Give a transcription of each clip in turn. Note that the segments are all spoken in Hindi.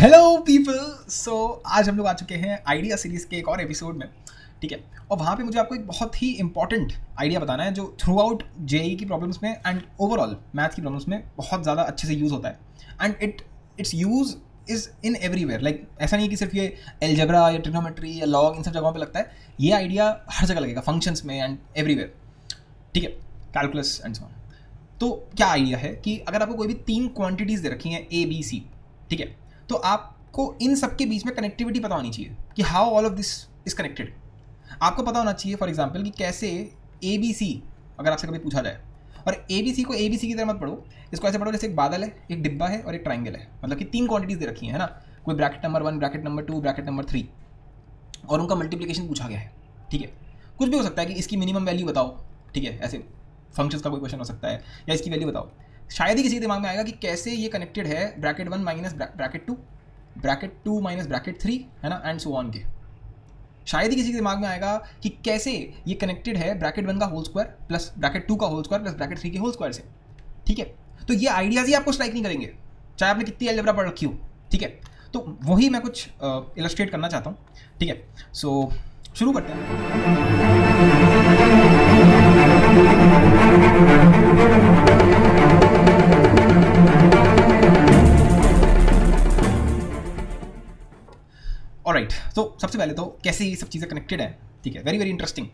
Hello people. सो आज हम लोग आ चुके हैं आइडिया सीरीज़ के एक और एपिसोड में, ठीक है। और वहाँ पे मुझे आपको एक बहुत ही इंपॉर्टेंट आइडिया बताना है जो थ्रू आउट जेई की प्रॉब्लम्स में एंड ओवरऑल मैथ की प्रॉब्लम्स में बहुत ज़्यादा अच्छे से यूज़ होता है। And it's use is in everywhere. Like ऐसा नहीं कि सिर्फ ये एलजेब्रा या ट्रिग्नोमेट्री या लॉग इन सब जगहों पे लगता है। ये आइडिया हर जगह लगेगा, फंक्शंस में एंड एवरीवेयर, ठीक है, कैलकुलस एंड सो ऑन। तो क्या आइडिया है कि अगर आपको कोई भी 3 क्वांटिटीज़ दे रखी हैं ए बी सी, ठीक है, तो आपको इन सब के बीच में कनेक्टिविटी पता होनी चाहिए कि how all of this is connected. आपको पता होना चाहिए फॉर एग्जांपल कि कैसे ए बी सी अगर आपसे कभी पूछा जाए, और ए बी सी को ए बी सी की तरह मत पढ़ो, इसको ऐसे पढ़ो जैसे एक बादल है, एक डिब्बा है और एक ट्राइंगल है। मतलब कि 3 क्वांटिटीज़ दे रखी हैं, है ना। कोई bracket number 1, bracket number 2, bracket number 3, और उनका मल्टीप्लिकेशन पूछा गया है, ठीक है। कुछ भी हो सकता है कि इसकी मिनिमम वैल्यू बताओ, ठीक है, ऐसे फंक्शंस का कोई क्वेश्चन हो सकता है, या इसकी वैल्यू बताओ। शायद ही किसी के दिमाग में आएगा कि कैसे ये कनेक्टेड है bracket 1 minus bracket 2, bracket 2 minus bracket 3, है ना, एंड सो ऑन के। शायद ही किसी के दिमाग में आएगा कि कैसे ये कनेक्टेड है ब्रैकेट 1 का होल स्क्वायर प्लस ब्रैकेट 2 का होल स्क्वायर प्लस ब्रैकेट 3 के होल स्क्वायर से, ठीक है। तो ये आइडियाज़ ही आपको स्ट्राइक नहीं करेंगे चाहे आपने कितनी अलजेब्रा पढ़ रखी हो, ठीक है। तो वही मैं कुछ इलस्ट्रेट करना चाहता हूँ, ठीक है। सो शुरू करते हैं। ऑलराइट, तो सबसे पहले तो कैसे ये सब चीज़ें कनेक्टेड हैं, ठीक है, वेरी वेरी इंटरेस्टिंग,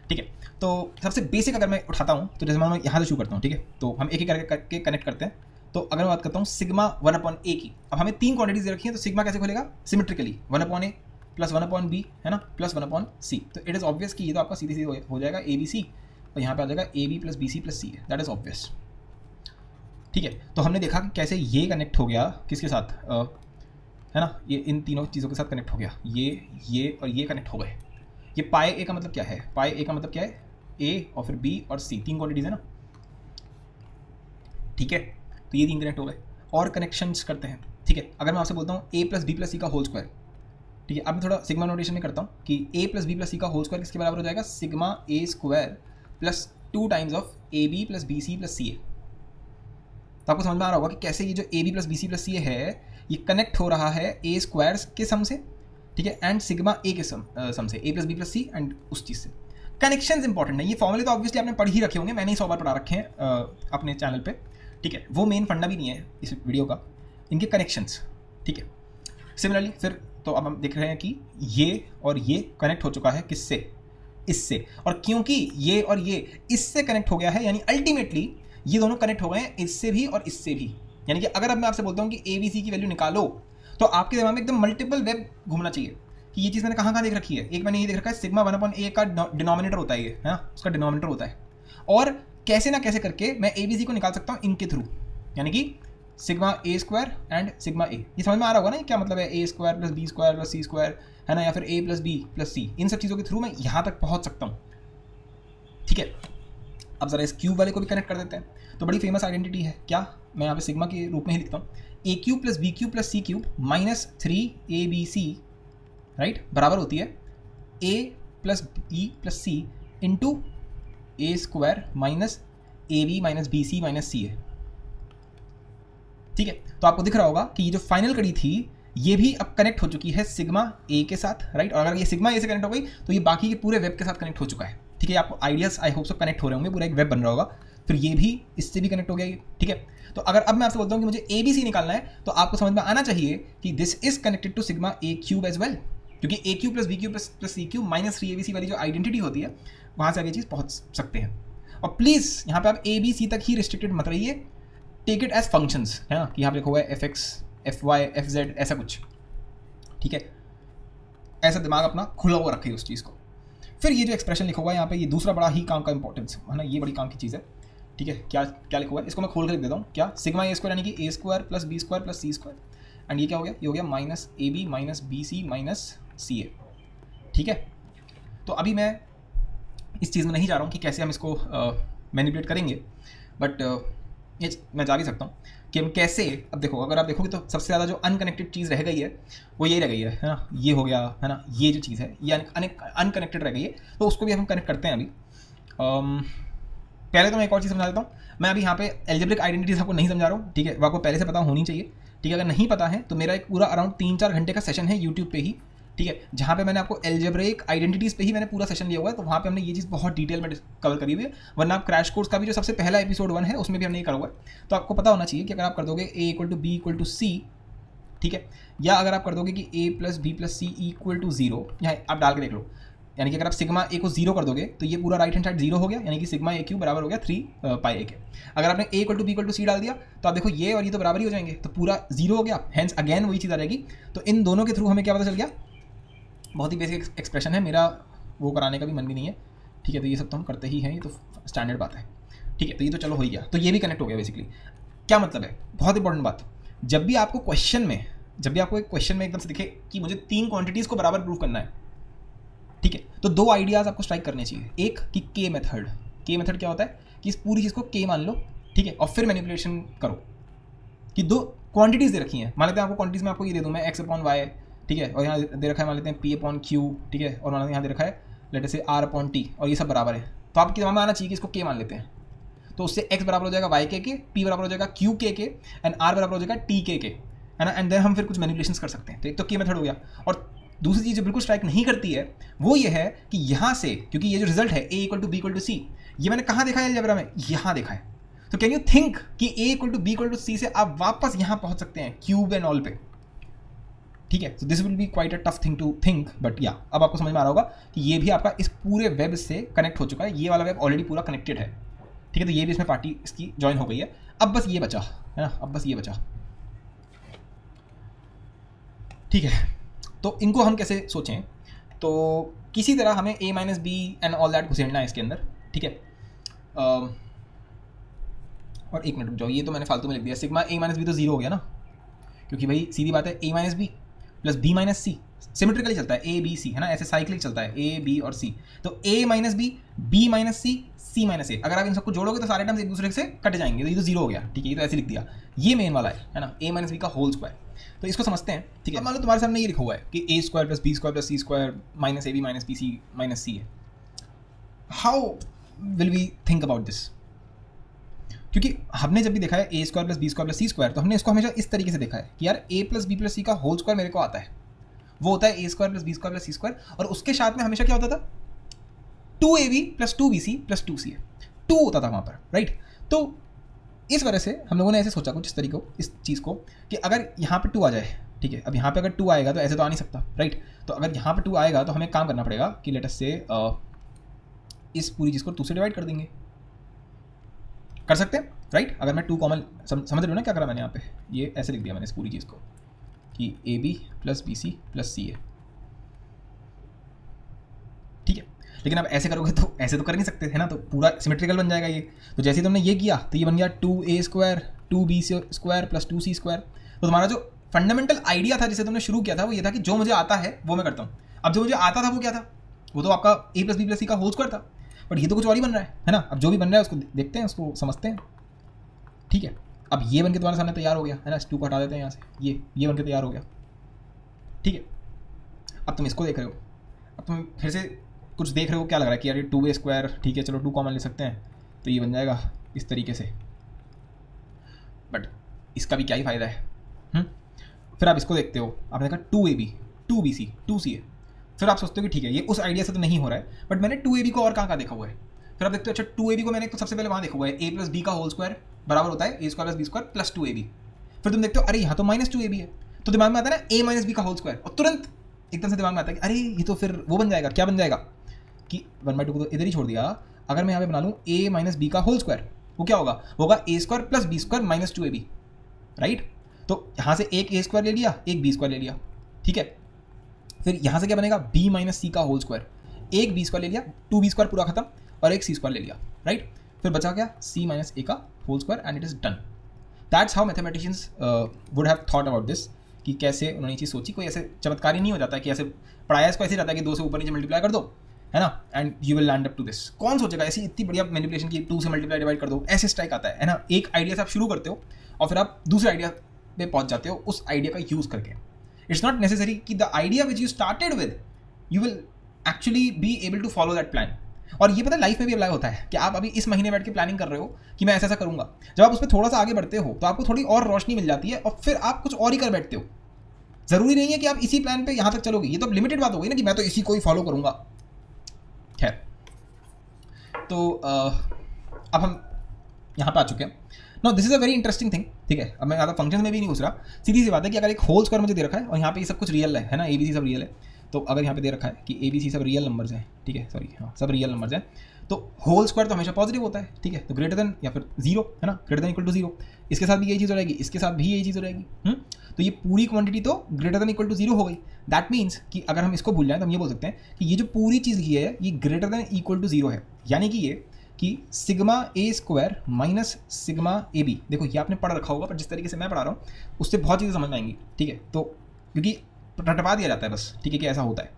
ठीक है। तो सबसे बेसिक अगर मैं उठाता हूँ तो जैसे मैं यहाँ से शुरू करता हूँ, ठीक है। तो हम एक एक करके कनेक्ट करते हैं। तो अगर मैं बात करता हूँ सिग्मा 1/a की, अब हमें 3 क्वांटिटीज दे रखी हैं, तो सिग्मा कैसे खुलेगा सिमेट्रिकली 1/a प्लस 1/b, है ना, प्लस 1/c। तो इट इज़ ऑब्वियस कि ये तो आपका सीधे सीधे हो जाएगा ए बी सी, और यहाँ पे आ जाएगा a b plus b c plus c है, दैट इज़ ऑब्वियस, ठीक है। तो हमने देखा कि कैसे ये कनेक्ट हो गया किसके साथ, है ना, ये इन तीनों चीज़ों के साथ कनेक्ट हो गया, ये और ये कनेक्ट हो गए। ये पाए ए का मतलब क्या है, पाए ए का मतलब क्या है, ए और फिर बी और सी, 3 क्वांटिटीज़ है ना, ठीक है। तो ये 3 कनेक्ट हो गए। और कनेक्शंस करते हैं, ठीक है। अगर मैं आपसे बोलता हूँ ए प्लस बी प्लस सी का होल स्क्वायर, ठीक है। अब मैं थोड़ा सिग्मा नोटेशन में करता हूँ कि a plus b plus c का होल स्क्वायर किसके बराबर हो जाएगा, sigma a square plus 2 times of a b plus b c plus c a. तो आपको समझ में आ रहा होगा कि कैसे ये जो a b plus b c plus c है ये कनेक्ट हो रहा है ए स्क्वायर्स के सम से, ठीक है, एंड सिग्मा ए के सम से, a plus b plus c and उस चीज़ से। कनेक्शंस इंपॉर्टेंट है, ये फॉर्मूले तो ऑब्वियसली आपने पढ़ ही रखे होंगे, मैंने ही 100 बार पढ़ा रखे हैं अपने चैनल पे, ठीक है। वो मेन फंडा भी नहीं है इस वीडियो का, इनके कनेक्शंस, ठीक है। सिमिलरली फिर तो अब हम देख रहे हैं कि ये और ये कनेक्ट हो चुका है किससे, इससे, और क्योंकि ये और ये इससे कनेक्ट हो गया है, यानी अल्टीमेटली ये दोनों कनेक्ट हो गए हैं इससे भी और इससे भी। यानी कि अगर अब मैं आपसे बोलता हूँ कि ए बी सी की वैल्यू निकालो, तो आपके दिमाग में एकदम मल्टीपल वेब घूमना चाहिए कि ये चीज़ मैंने कहाँ देख रखी है। एक मैंने ये देख रखा है सिग्मा 1/a का डिनोमिनेटर होता है ये, है ना, उसका डिनोमिनेटर होता है, और कैसे ना कैसे करके मैं ए बी सी को निकाल सकता हूँ इनके थ्रू, यानी कि sigma a square and sigma a. ये समझ में आ रहा होगा ना क्या मतलब है, a square plus b square plus c square, है ना, या फिर a plus b plus c. इन सब चीज़ों के थ्रू मैं यहाँ तक पहुँच सकता हूँ, ठीक है। अब ज़रा इस क्यूब वाले को भी कनेक्ट कर देते हैं। तो बड़ी फेमस आइडेंटिटी है, क्या, मैं यहाँ पे सिग्मा के रूप में ही लिखता हूँ, a cube plus b cube plus c cube minus 3ab right, बराबर होती है a plus b plus c into a square minus a b minus b c minus c a, ठीक है। तो आपको दिख रहा होगा कि ये जो फाइनल कड़ी थी ये भी अब कनेक्ट हो चुकी है सिग्मा ए के साथ, राइट। और अगर ये सिग्मा ए से कनेक्ट हो गई तो ये बाकी के पूरे वेब के साथ कनेक्ट हो चुका है, ठीक है। आपको ideas I hope so connect हो रहे होंगे, पूरा एक वेब बन रहा होगा। फिर ये भी इससे भी कनेक्ट हो गया, ठीक है। तो अगर अब मैं आपसे बोलता हूँ कि मुझे ए बी सी निकालना है, तो आपको समझ में आना चाहिए कि this is connected to sigma a cube as well, क्योंकि a cube plus b cube plus c cube minus 3abc वाली जो आइडेंटिटी होती है वहाँ से आगे चीज़ पहुँच सकते हैं। और प्लीज़ यहाँ पे आप ए बी सी तक ही रिस्ट्रिक्टेड मत रहिए, टेक इट एज फंक्शंस, है ना, कि यहाँ पे लिखा हुआ है F X F Y F Z ऐसा कुछ, ठीक है। ऐसा दिमाग अपना खुला हुआ रखिए उस चीज़ को। फिर ये जो एक्सप्रेशन लिखा हुआ है यहाँ पे, ये दूसरा बड़ा ही काम का इंपॉर्टेंस है ना, ये बड़ी काम की चीज़ है, ठीक है। क्या क्या लिखा हुआ है, इसको मैं खोल कर लिख देता हूँ, क्या, सिग्मा ए स्क्वायर यानी कि a square plus b square plus c square, and ये क्या हो गया, ये हो गया minus a b minus b c minus c a, ठीक है। तो अभी मैं इस चीज़ में नहीं जा रहा हूँ कि कैसे हम इसको मैनिपुलेट करेंगे, बट ये मैं जा भी सकता हूँ कि हम कैसे, अब देखो, अगर आप देखोगे तो सबसे ज़्यादा जो अनकनेक्टेड चीज़ रह गई है वो ये रह गई है ना, ये हो गया, है ना, ये जो चीज़ है ये अनकनेक्टेड रह गई है, तो उसको भी हम कनेक्ट करते हैं अभी। पहले तो मैं एक और चीज़ समझा देता हूँ, मैं अभी यहाँ पे एल्जेब्रिक आइडेंटिटीज आपको नहीं समझा रहा हूँ, ठीक है, वो आपको पहले से पता होनी चाहिए, ठीक है, अगर नहीं पता है तो मेरा एक पूरा अराउंड 3-4 घंटे का सेशन है यूट्यूब पे ही, ठीक है, जहाँ पे मैंने आपको एल्जेब्रिक आइडेंटिटीज़ पे ही मैंने पूरा सेशन लिया हुआ है, तो वहाँ पे हमने ये चीज़ बहुत डिटेल में कवर करी हुई है। वरना आप क्रैश कोर्स का भी जो सबसे पहला एपिसोड 1 है उसमें भी हमने ये करा हुआ है। तो आपको पता होना चाहिए कि अगर आप कर दोगे A = B = C, ठीक है, या अगर आप कर दोगे कि A + B + C = 0, यहाँ आप डाल के देख लो, यानी कि अगर आप सिग्मा ए को 0 कर दोगे तो ये पूरा राइट हैंड साइड 0 हो गया, यानी कि सिग्मा AQ बराबर हो गया 3πA के। अगर आपने A = B = C डाल दिया तो आप देखो ये और ये तो बराबर ही हो जाएंगे, तो पूरा 0 हो गया, हैंस अगेन वही चीज़ आ जाएगी। तो इन दोनों के थ्रू हमें क्या पता चल गया, बहुत ही बेसिक एक्सप्रेशन है, मेरा वो कराने का भी मन भी नहीं है, ठीक है, तो ये सब तो हम करते ही हैं, ये तो स्टैंडर्ड बात है, ठीक है। तो ये तो चलो हो ही गया, तो ये भी कनेक्ट हो गया बेसिकली। क्या मतलब है, बहुत इंपॉर्टेंट बात, जब भी आपको एक क्वेश्चन में एकदम से दिखे कि मुझे 3 क्वांटिटीज़ को बराबर प्रूव करना है, ठीक है, तो 2 आइडियाज़ आपको स्ट्राइक करने चाहिए। एक कि के मेथड क्या होता है कि इस पूरी चीज़ को के मान लो, ठीक है, और फिर मैनिपुलेशन करो कि 2 क्वांटिटीज़ दे रखी हैं, मान लेते हैं आपको क्वांटिटीज़ में आपको ये दे दूँ मैं x/y, ठीक है, और यहाँ दे रखा है मान लेते हैं p/q, ठीक है, और मान लेते हैं यहाँ दे रखा है लेट अस से r/t, और ये सब बराबर है, तो आपके दिमाग में आना चाहिए कि इसको k मान लेते हैं, तो उससे x बराबर हो जाएगा y के, p बराबर हो जाएगा q के एंड r बराबर हो जाएगा t के, है ना, एंड देन हम फिर कुछ मैनिपुलेशंस कर सकते हैं। तो एक तो के मेथड हो गया, और दूसरी चीज़ जो बिल्कुल स्ट्राइक नहीं करती है वो ये है कि यहाँ से, क्योंकि ये जो रिजल्ट है A = B = C, ये मैंने कहाँ देखा है अलजेब्रा में, यहाँ देखा है, तो कैन यू थिंक कि A = B = C से आप वापस यहाँ पहुँच सकते हैं क्यूब एंड ऑल पे, ठीक है। तो this will be quite a tough thing to think, but या अब आपको समझ में आ रहा होगा कि ये भी आपका इस पूरे वेब से कनेक्ट हो चुका है, ये वाला वेब ऑलरेडी पूरा कनेक्टेड है, ठीक है, तो ये भी इसमें पार्टी इसकी ज्वाइन हो गई है। अब बस ये बचा है ना, अब बस ये बचा, ठीक है। तो इनको हम कैसे सोचें, तो किसी तरह हमें A - B and all that घुसेड़ना है इसके अंदर, ठीक है। और एक मिनट रुक जाओ, ये तो मैंने फालतू में लिख दिया, सिग्मा A - B तो 0 हो गया ना, क्योंकि भाई सीधी बात है A - B + B - C symmetrically चलता है, A B C, है ना, ऐसे साइक्लिक चलता है A B और C, तो A - B, B - C, C - A, अगर आप इन सबको जोड़ोगे तो सारे टर्म्स एक दूसरे से कट जाएंगे, तो ये तो 0 हो गया, ठीक है, ये तो ऐसे लिख दिया, ये मेन वाला है ना, A - B का होल स्क्वायर। तो इसको समझते हैं, ठीक है। मान लो तुम्हारे सामने ये लिखा हुआ है कि A² + B² + C² - AB - BC - C है, how will we think about this, क्योंकि हमने जब भी देखा है A² + B² + C², तो हमने इसको हमेशा इस तरीके से देखा है कि यार A + B + C का होल स्क्वायर मेरे को आता है, वो होता है A² + B² + C², और उसके साथ में हमेशा क्या होता था, 2AB + 2BC + 2CA, 2 होता था वहाँ पर, राइट। तो इस वजह से हम लोगों ने ऐसे सोचा कुछ इस तरीके को, इस चीज़ को, कि अगर यहाँ पे 2 आ जाए, ठीक है, अब यहाँ पे अगर 2 आएगा तो ऐसे तो आ नहीं सकता, राइट, तो अगर यहाँ पे 2 आएगा तो हमें काम करना पड़ेगा कि लेट अस से इस पूरी चीज़ को 2 से डिवाइड कर देंगे, कर सकते हैं, राइट। अगर मैं 2 कॉमन, समझ रहे हो ना क्या करा मैंने यहाँ पे, ये ऐसे लिख दिया मैंने इस पूरी चीज़ को कि AB + BC + CA, ठीक है। लेकिन अब ऐसे करोगे तो ऐसे तो कर नहीं सकते, है ना, तो पूरा सिमेट्रिकल बन जाएगा ये। तो जैसे ही तुमने ये किया तो ये बन गया 2A² 2B² + 2C²। तो तुम्हारा जो फंडामेंटल आइडिया था जिसे तुमने शुरू किया था वो ये था कि जो मुझे आता है वो मैं करता हूँ। अब जो मुझे आता था वो क्या था, वो तो आपका A + B + C का होल स्क्वायर था, बट ये तो कुछ और ही बन रहा है ना। अब जो भी बन रहा है उसको देखते हैं, उसको समझते हैं, ठीक है। अब ये बन के तुम्हारे सामने तैयार हो गया है ना, 2 को हटा देते हैं यहाँ से, ये बन के तैयार हो गया, ठीक है। अब तुम इसको देख रहे हो, अब तुम फिर से कुछ देख रहे हो, क्या लग रहा है कि यार ये 2A², ठीक है, चलो 2 कॉमन ले सकते हैं, तो ये बन जाएगा इस तरीके से, बट इसका भी क्या ही फ़ायदा है। फिर आप इसको देखते हो, आपने देखा 2AB 2BC 2CA, फिर आप सोचते हो कि ठीक है ये उस आइडिया से तो नहीं हो रहा है, बट मैंने 2AB को और कहाँ देखा हुआ है। फिर आप देखते हो अच्छा 2AB को मैंने तो सबसे पहले वहाँ देखा हुआ है, A + B का होल स्क्वायर बराबर होता है A² + B² + 2AB। फिर तुम देखते हो अरे यहाँ तो -2AB है, तो दिमाग में आता है ना A - B का होल स्क्वायर, और तुरंत एकदम से दिमाग में आता है कि अरे ये तो फिर वो बन जाएगा, क्या बन जाएगा कि 1/2 को तो इधर ही छोड़ दिया, अगर मैं यहाँ पे बना लूँ A - B का होल स्क्वायर, वो क्या होगा, होगा A² + B² - 2AB, राइट। तो यहाँ से एक A² ले लिया, एक B² ले लिया, ठीक है। फिर यहाँ से क्या बनेगा B - C का होल स्क्वायर, एक B² ले लिया, 2B² पूरा खत्म, और एक C² ले लिया, राइट। फिर बचा क्या C - A का whole square, and it is done. That's how mathematicians would have thought about this, कि कैसे उन्होंने ये चीज़ सोची। कोई ऐसे चमत्कार ही नहीं हो जाता कि ऐसे पढ़ाया इसको ऐसे रहता है कि 2 से ऊपर नीचे मल्टीप्लाई कर दो, है ना, and you will land up to this. कौन सोचेगा ऐसी इतनी बढ़िया मैनिपुलेशन की 2 से मल्टीप्लाई डिवाइड कर दो, ऐसे स्ट्राइक आता है ना। एक आइडिया से आप शुरू करते हो और फिर आप दूसरे आइडिया पे पहुंच जाते हो उस आइडिया का यूज़ करके। इट्स नॉट नेसेसरी कि the idea which you started with you will actually be able to follow that plan, और ये पता है लाइफ में भी अप्लाई होता है कि आप अभी इस महीने बैठ के प्लानिंग कर रहे हो कि मैं ऐसा ऐसा करूंगा, जब आप उस पर थोड़ा सा आगे बढ़ते हो तो आपको थोड़ी और रोशनी मिल जाती है और फिर आप कुछ और ही कर बैठते हो। ज़रूरी नहीं है कि आप इसी प्लान पे यहाँ तक चलोगे, ये तो लिमिटेड बात हो गई ना कि मैं तो इसी को ही फॉलो करूँगा। खैर, तो अब हम यहाँ पे आ चुके हैं। No this is a very interesting thing, ठीक है। अब मैं ज़्यादा फंक्शन में भी नहीं घुस रहा, सीधी सी बात है कि अगर एक होल स्क्वायर मुझे दे रखा है और यहाँ पे ये सब कुछ रियल है ना, ए बी सी सब रियल है, तो अगर यहाँ पे दे रखा है कि ए बी सी सब रियल नंबर्स हैं, ठीक है, सॉरी हाँ सब रियल नंबर्स हैं, तो होल स्क्वायर तो हमेशा पॉजिटिव होता है, ठीक है, तो ग्रेटर देन या फिर जीरो है ना, greater than equal to zero, इसके साथ भी यही चीज़ हो जाएगी, इसके साथ भी यही चीज़ हो जाएगी। तो ये पूरी क्वांटिटी तो greater than equal to zero हो गई। दैट मीन्स कि अगर हम इसको भूल जाएं तो हम ये बोल सकते हैं कि ये जो पूरी चीज़ की है ये greater than equal to zero है, यानी कि ये कि sigma a square minus sigma a b, देखो ये आपने पढ़ रखा होगा पर जिस तरीके से मैं पढ़ा रहा हूँ उससे बहुत चीज़ें समझ में आएंगी, ठीक है, तो क्योंकि रटवा दिया जाता है बस, ठीक है, कि ऐसा होता है।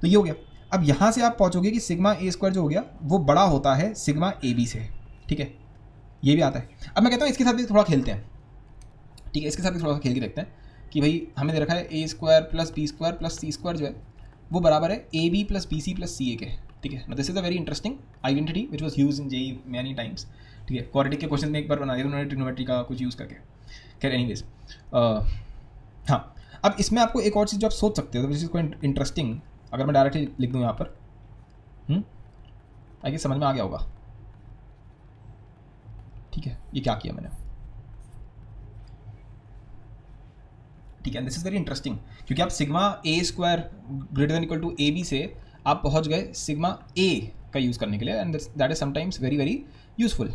तो ये हो गया। अब यहाँ से आप पहुँचोगे कि सिग्मा ए स्क्वायर जो हो गया वो बड़ा होता है सिग्मा ए बी से, ठीक है, ये भी आता है। अब मैं कहता हूँ इसके साथ भी थोड़ा खेलते हैं, ठीक है, इसके साथ भी थोड़ा सा खेल के देखते हैं कि भाई हमें दे रखा है a square plus b square plus c square जो है वो बराबर है a b plus b c plus c a के, ठीक है। ना this is a very interesting identity which was use in JEE many times, ठीक है, क्वाड्रेटिक के क्वेश्चन में एक बार बना दिया उन्होंने ट्रिग्नोमेट्री का कुछ यूज़ करके। खैर एनीवेज, हाँ, अब इसमें आपको एक और चीज़ जो आप सोच सकते हो विच इज क्वाइट इंटरेस्टिंग, अगर मैं डायरेक्टली लिख दूँ यहाँ पर, आगे समझ में आ गया होगा, ठीक है, ये क्या किया मैंने, ठीक है, दिस इज़ वेरी इंटरेस्टिंग क्योंकि आप sigma a square greater than equal to a b से आप पहुंच गए सिग्मा ए का यूज़ करने के लिए, and that is sometimes very very useful,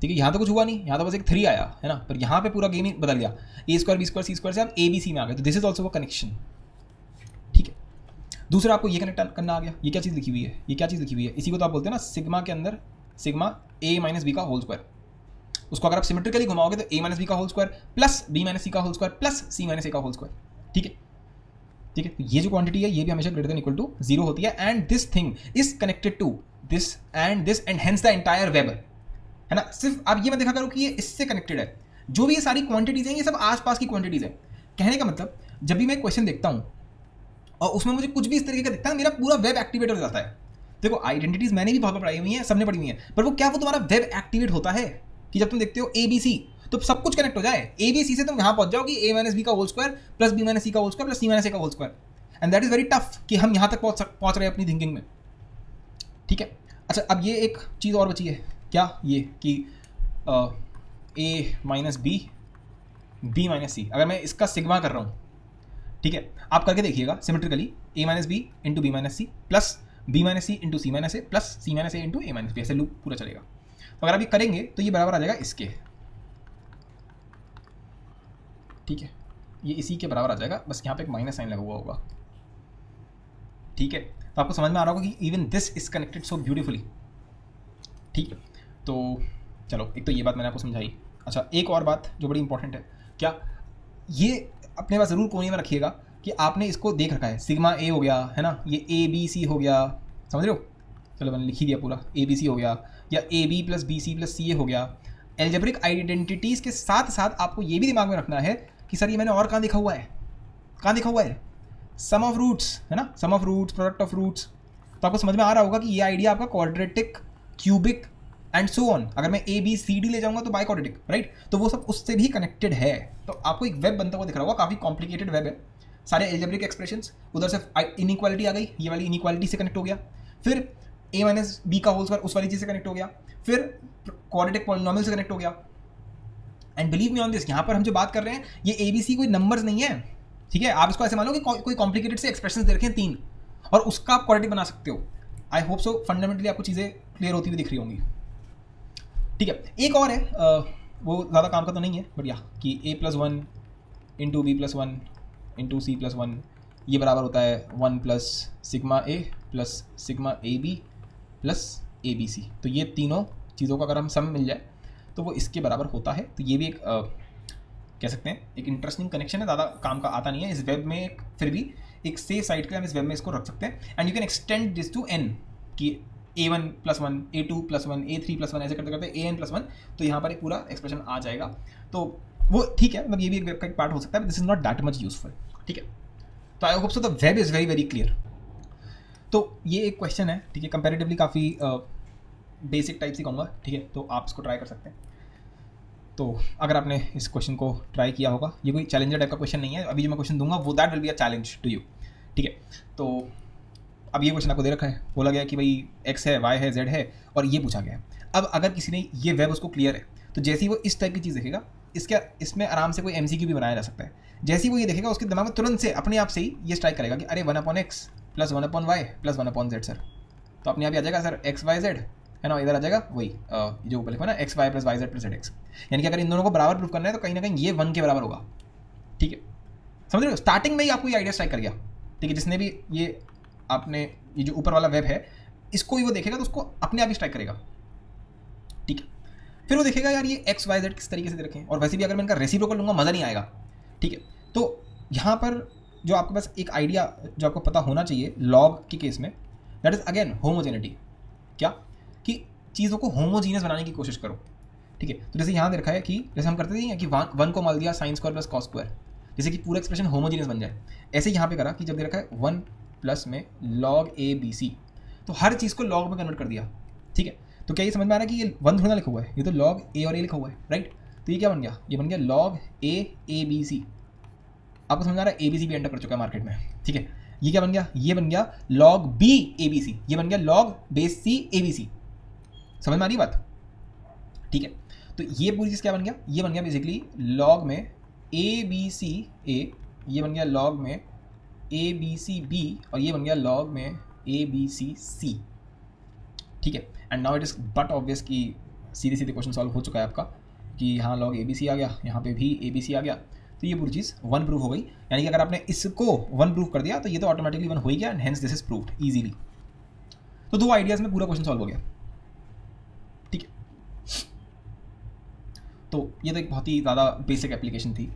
ठीक है। यहाँ तो कुछ हुआ नहीं, यहाँ तो बस एक 3 आया है ना, पर यहाँ पे पूरा गेम ही बदल गया, ए स्क्वायर बी स्क्वायर सी स्क्वायर से आप ए बी सी में आ गए, तो this is also a connection, ठीक है। दूसरा आपको ये कनेक्ट करना आ गया, ये क्या चीज़ लिखी हुई है, ये क्या चीज़ लिखी हुई है, इसी को तो आप बोलते हैं ना सिग्मा के अंदर सिग्मा ए माइनस बी का होल स्क्वायर, उसको अगर आप सिमेट्रिकली घुमाओगे तो ए माइनस बी का whole square plus b minus c का whole square plus c minus a का होल स्क्वायर, ठीक है, ठीक है। तो ये जो क्वांटिटी है ये भी हमेशा greater than equal to zero होती है, and this thing is connected to this and hence the entire web, है ना। सिर्फ आप ये मत देखा करो कि ये इससे कनेक्टेड है, जो भी ये सारी क्वांटिटीज हैं ये सब आसपास की क्वांटिटीज है। कहने का मतलब जब भी मैं क्वेश्चन देखता हूँ और उसमें मुझे कुछ भी इस तरीके का दिखता है, मेरा पूरा वेब एक्टिवेट हो जाता है। देखो आइडेंटिटीज मैंने भी बहुत पढ़ाई हुई है, सबने पढ़ी हुई है, पर वो क्या वो तुम्हारा वेब एक्टिवेट होता है कि जब तुम देखते हो ए बी सी तो सब कुछ कनेक्ट हो जाए, ए बी सी से तुम यहाँ पहुंच जाओ कि ए माइनस बी का whole square plus b minus c का whole square plus c minus a का whole square, and that is very tough कि हम यहाँ तक पहुँच रहे हैं अपनी थिंकिंग में, ठीक है। अच्छा, अब ये एक चीज़ और बची है, क्या, ये कि ए माइनस बी माइनस सी, अगर मैं इसका सिग्मा कर रहा हूँ, ठीक है, आप करके देखिएगा symmetrically, a minus b into b minus c plus b minus c into c minus a plus c minus a into a minus b, ऐसे लूप पूरा चलेगा। तो अगर आप ये करेंगे तो ये बराबर आ जाएगा इसके, ठीक है, ये इसी के बराबर आ जाएगा, बस यहाँ पे एक माइनस साइन लगा हुआ होगा, ठीक है। तो आपको समझ में आ रहा होगा कि even this is connected so beautifully, ठीक है। तो चलो, एक तो ये बात मैंने आपको समझाई। अच्छा, एक और बात जो बड़ी इंपॉर्टेंट है, क्या, ये अपने पास ज़रूर कोने में रखिएगा कि आपने इसको देख रखा है, सिग्मा ए हो गया है ना, ये ए बी सी हो गया, समझ रहे हो, चलो मैंने लिख ही दिया पूरा, ए बी सी हो गया या a b plus b c plus c a हो गया। एल्जेब्रिक आइडेंटिटीज़ के साथ साथ आपको ये भी दिमाग में रखना है कि सर ये मैंने और कहाँ देखा हुआ है, कहाँ देखा हुआ है, सम ऑफ रूट्स, है ना, sum of roots, product of roots. तो आपको समझ में आ रहा होगा कि ये आइडिया आपका quadratic, cubic and so on, अगर मैं ए बी सी डी ले जाऊंगा तो बाई क्वाड्रेटिक, राइट, तो वो सब उससे भी कनेक्टेड है। तो आपको एक वेब बनता हुआ दिख रहा होगा, काफ़ी कॉम्प्लिकेटेड वेब है, सारे एल्जेब्रिक एक्सप्रेशंस, उधर से इनइक्वालिटी आ गई, ये वाली इनइक्वालिटी से कनेक्ट हो गया, फिर ए माइनस बी का होल स्क्वायर उस वाली चीज़ से कनेक्ट हो गया, फिर क्वाड्रेटिक पॉलिनोमियल से कनेक्ट हो गया। And believe me on this, यहाँ पर हम जो बात कर रहे हैं ये ए बी सी कोई नंबर्स नहीं है, ठीक है। आप इसको ऐसे मान लो कि कोई कॉम्प्लिकेटेड से एक्सप्रेशन दे रखे हैं 3 और उसका आप क्वाड्रेटिक बना सकते हो। आई होप सो फंडामेंटली आपको चीज़ें क्लियर होती हुई दिख रही होंगी, ठीक है। एक और है, वो ज़्यादा काम का तो नहीं है बढ़िया, कि a plus one into b plus one into c plus one ये बराबर होता है 1 plus sigma a plus sigma a b plus a b c. तो ये तीनों चीज़ों का अगर हम सम मिल जाए तो वो इसके बराबर होता है। तो ये भी एक कह सकते हैं एक इंटरेस्टिंग कनेक्शन है, ज़्यादा काम का आता नहीं है इस वेब में, फिर भी एक सेफ साइड के लिए हम इस वेब में इसको रख सकते हैं। And you can extend this to n, कि a1 plus one, a2 plus one, a3 plus one, ऐसे करते करते an प्लस वन, तो यहाँ पर एक पूरा एक्सप्रेशन आ जाएगा। तो वो ठीक है, मतलब ये भी एक वेब का एक पार्ट हो सकता है, this is not that much useful, ठीक है। तो I hope so the web is very very clear. तो ये एक क्वेश्चन है, ठीक है, कंपैरेटिवली काफ़ी बेसिक टाइप से कहूँगा, ठीक है, तो आप इसको ट्राई कर सकते हैं। तो अगर आपने इस क्वेश्चन को ट्राई किया होगा, ये कोई चैलेंजर टाइप का क्वेश्चन नहीं है, अभी जो मैं क्वेश्चन दूंगा वो that will be a challenge to you, ठीक है। तो अब ये क्वेश्चन आपको दे रखा है, बोला गया कि भाई x है, y है, z है, और ये पूछा गया है। अब अगर किसी ने ये वेब उसको क्लियर है, तो जैसे ही वो इस टाइप की चीज़ देखेगा, इसमें आराम से कोई MCQ भी बनाया जा सकता है। जैसे ही वो ये देखेगा, उसके दिमाग में तुरंत से अपने आप से ही ये स्ट्राइक करेगा कि अरे 1/x plus 1/y plus 1/z sir, तो अपने आप ही आ जाएगा सर x y z, है ना, इधर आ जाएगा वही जो ऊपर लिखा ना x y plus y z plus z x, यानी कि अगर इन दोनों को बराबर प्रूफ करना है तो कहीं ना कहीं ये 1 के बराबर होगा, ठीक है, समझ रहे हो। स्टार्टिंग में ही आपको ये आइडिया स्ट्राइक कर गया, ठीक है, जिसने भी ये आपने ये जो ऊपर वाला वेब है इसको ही वो देखेगा तो उसको अपने आप ही स्ट्राइक करेगा, ठीक है। फिर वो देखेगा यार ये x y z किस तरीके से दे रखे हैं, और वैसे भी अगर मैं इनका रेसिप्रोकल लूँगा मज़ा नहीं आएगा, ठीक है। तो यहाँ पर जो आपके पास एक आइडिया जो आपको पता होना चाहिए लॉग के केस में, दैट इज़ अगेन होमोजेनिटी। क्या कि चीज़ों को होमोजीनियस बनाने की कोशिश करो, ठीक है। तो जैसे यहाँ दे रखा है कि जैसे हम करते थे कि 1 को मान लिया sine square plus cos square, जैसे कि पूरा एक्सप्रेशन होमोजीनियस बन जाए, ऐसे यहाँ पे करा कि जब दे रखा है 1 प्लस में log ABC, तो हर चीज़ को log में कन्वर्ट कर दिया, ठीक है। तो क्या ये समझ में आ रहा है कि ये 1 थोड़ा लिखा हुआ है, ये तो log A और A लिखा हुआ है, राइट। तो ये क्या बन गया, ये बन गया log A ABC। आपको समझ आ रहा है, ABC भी एंटर कर चुका है मार्केट में, ठीक है। ये क्या बन गया, ये बन गया log B ABC, ये बन गया log बेस C ABC। समझ में आ रही बात, ठीक है। तो ये पूरी चीज़ क्या बन गया, ये बन गया बेसिकली log में ABC A, ये बन गया log में ABC B, और ये बन गया log में ABC C, ठीक है। And now it is but obvious कि सीधे सीधे क्वेश्चन सॉल्व हो चुका है आपका कि हाँ log ABC आ गया, यहाँ पे भी ABC आ गया, तो ये पूरी चीज़ 1 प्रूफ हो गई। यानी कि अगर आपने इसको 1 प्रूफ कर दिया तो ये तो ऑटोमेटिकली 1 हो ही गया, and hence this is proved easily. तो 2 आइडियाज़ में पूरा क्वेश्चन सॉल्व हो गया, ठीक है। तो ये तो एक बहुत ही ज़्यादा बेसिक एप्लीकेशन थी।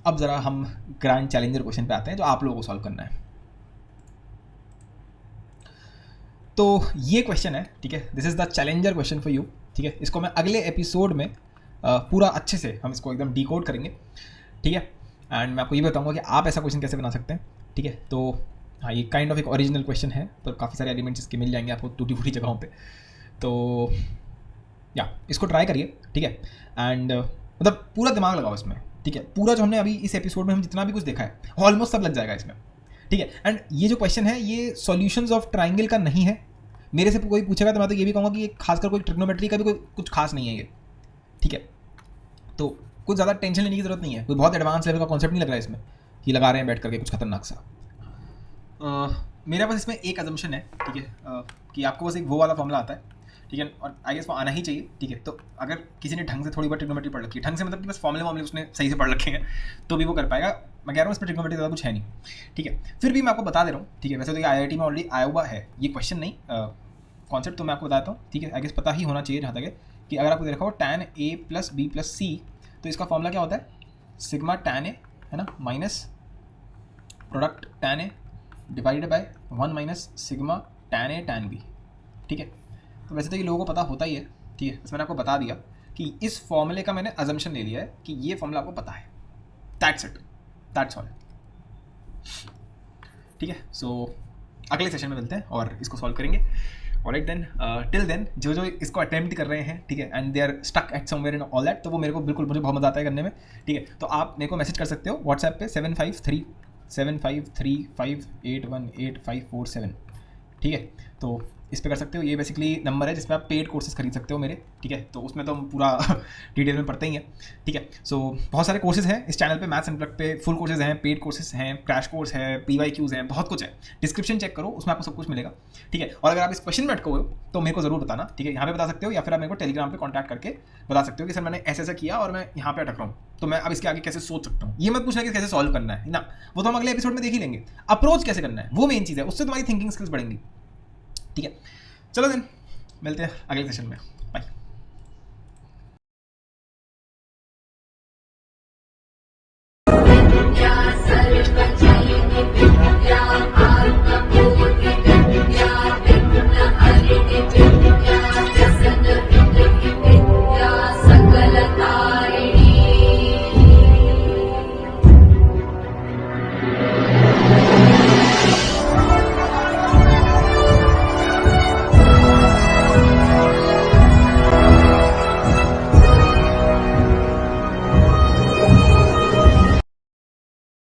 अब ज़रा हम ग्रैंड चैलेंजर क्वेश्चन पे आते हैं जो आप लोगों को सॉल्व करना है। तो ये क्वेश्चन है, ठीक है, this is the challenger question for you, ठीक है। इसको मैं अगले एपिसोड में पूरा अच्छे से हम इसको एकदम डिकोड करेंगे, ठीक है। एंड मैं आपको ये बताऊंगा कि आप ऐसा क्वेश्चन कैसे बना सकते हैं, ठीक है। तो हाँ, ये काइंड ऑफ एक ओरिजिनल क्वेश्चन है, तो काफ़ी सारे एलिमेंट्स इसके मिल जाएंगे आपको टूटी फूटी जगहों पे। तो या इसको ट्राई करिए, ठीक है। एंड मतलब पूरा दिमाग लगाओ इसमें, ठीक है। पूरा जो हमने अभी इस एपिसोड में हम जितना भी कुछ देखा है ऑलमोस्ट सब लग जाएगा इसमें, ठीक है। एंड ये जो क्वेश्चन है ये सॉल्यूशंस ऑफ ट्राइंगल का नहीं है। मेरे से कोई पूछेगा तो मैं तो ये भी कहूँगा कि ये खासकर कोई ट्रिग्नोमेट्री का भी कोई कुछ खास नहीं है ये, ठीक है। तो कुछ ज़्यादा टेंशन लेने की ज़रूरत नहीं है, कोई बहुत एडवांस लेवल का कॉन्सेप्ट नहीं लग रहा है इसमें कि लगा रहे हैं बैठ करके कुछ खतरनाक सा। मेरा बस इसमें एक अजम्पशन है, ठीक है, कि आपको बस एक वो वाला फॉर्मूला आता है, ठीक है, और आई गेस वो आना ही चाहिए, ठीक है। तो अगर किसी ने ढंग से थोड़ी बहुत ट्रिग्नोमेट्री पढ़ रखी है, ढंग से मतलब कि बस फॉर्मूले उसने सही से पढ़ रखे हैं, तो भी वो कर पाएगा। मैं कह रहा हूँ इसमें ट्रिग्नोमेट्री ज़्यादा कुछ है नहीं, ठीक है। फिर भी मैं आपको बता दे रहा हूँ, ठीक है। वैसे तो ये IIT में ऑलरेडी आया हुआ है ये क्वेश्चन, नहीं कॉन्सेप्ट तो मैं आपको बताता हूँ, ठीक है। आई गेस पता ही होना चाहिए जहाँ तक है कि अगर आपको देखा हो tan A plus B plus C, तो इसका फॉर्मूला क्या होता है, सिग्मा tan A, है ना, minus product tan A divided by 1 minus sigma tan A tan B, ठीक है। तो वैसे तो ये लोगों को पता होता ही है, ठीक है। बस मैंने आपको बता दिया कि इस फॉर्मूले का मैंने अजम्पशन ले लिया है कि ये फॉर्मूला आपको पता है, दैट्स इट, दैट्स ऑल, ठीक है। सो अगले सेशन में मिलते हैं और इसको सॉल्व करेंगे। ऑलराइट देन, टिल देन जो इसको अटेम्प्ट कर रहे हैं, ठीक है, and they are stuck at somewhere in all that, तो वो मेरे को बिल्कुल, मुझे बहुत मज़ा आता है करने में, ठीक है। तो आप मेरे को मैसेज कर सकते हो व्हाट्सएप पे 7535581847, ठीक है। तो इस पे कर सकते हो, ये बेसिकली नंबर है जिस पे आप पेड कोर्सेज खरीद सकते हो मेरे, ठीक है। तो उसमें तो हम पूरा डिटेल में पढ़ते ही हैं, ठीक है। सो बहुत सारे कोर्सेज हैं इस चैनल पे, मैथ्स अनप्लग्ड पे फुल कोर्सेज हैं, पेड कोर्सेज हैं, क्रैश कोर्स है, PYQs हैं, बहुत कुछ है। डिस्क्रिप्शन चेक करो, उसमें आपको सब कुछ मिलेगा, ठीक है। और अगर आप इस क्वेश्चन में अटके हुए हो तो मेरे को ज़रूर बताना, ठीक है। यहाँ पे बता सकते हो या फिर आप मेरे को टेलीग्राम पे कॉन्टैक्ट करके बता सकते हो कि सर मैंने ऐसा किया और मैं यहाँ पे अटक रहा हूँ, तो मैं अब इसके आगे कैसे सोच सकता हूँ। ये मत पूछना कि कैसे सॉल्व करना है ना, वो तो हम अगले एपिसोड में देख ही लेंगे। अप्रोच कैसे करना है वो मेन चीज़ है, उससे तुम्हारी थिंकिंग स्किल्स बढ़ेंगी, ठीक है। चलो देन मिलते हैं अगले सेशन में।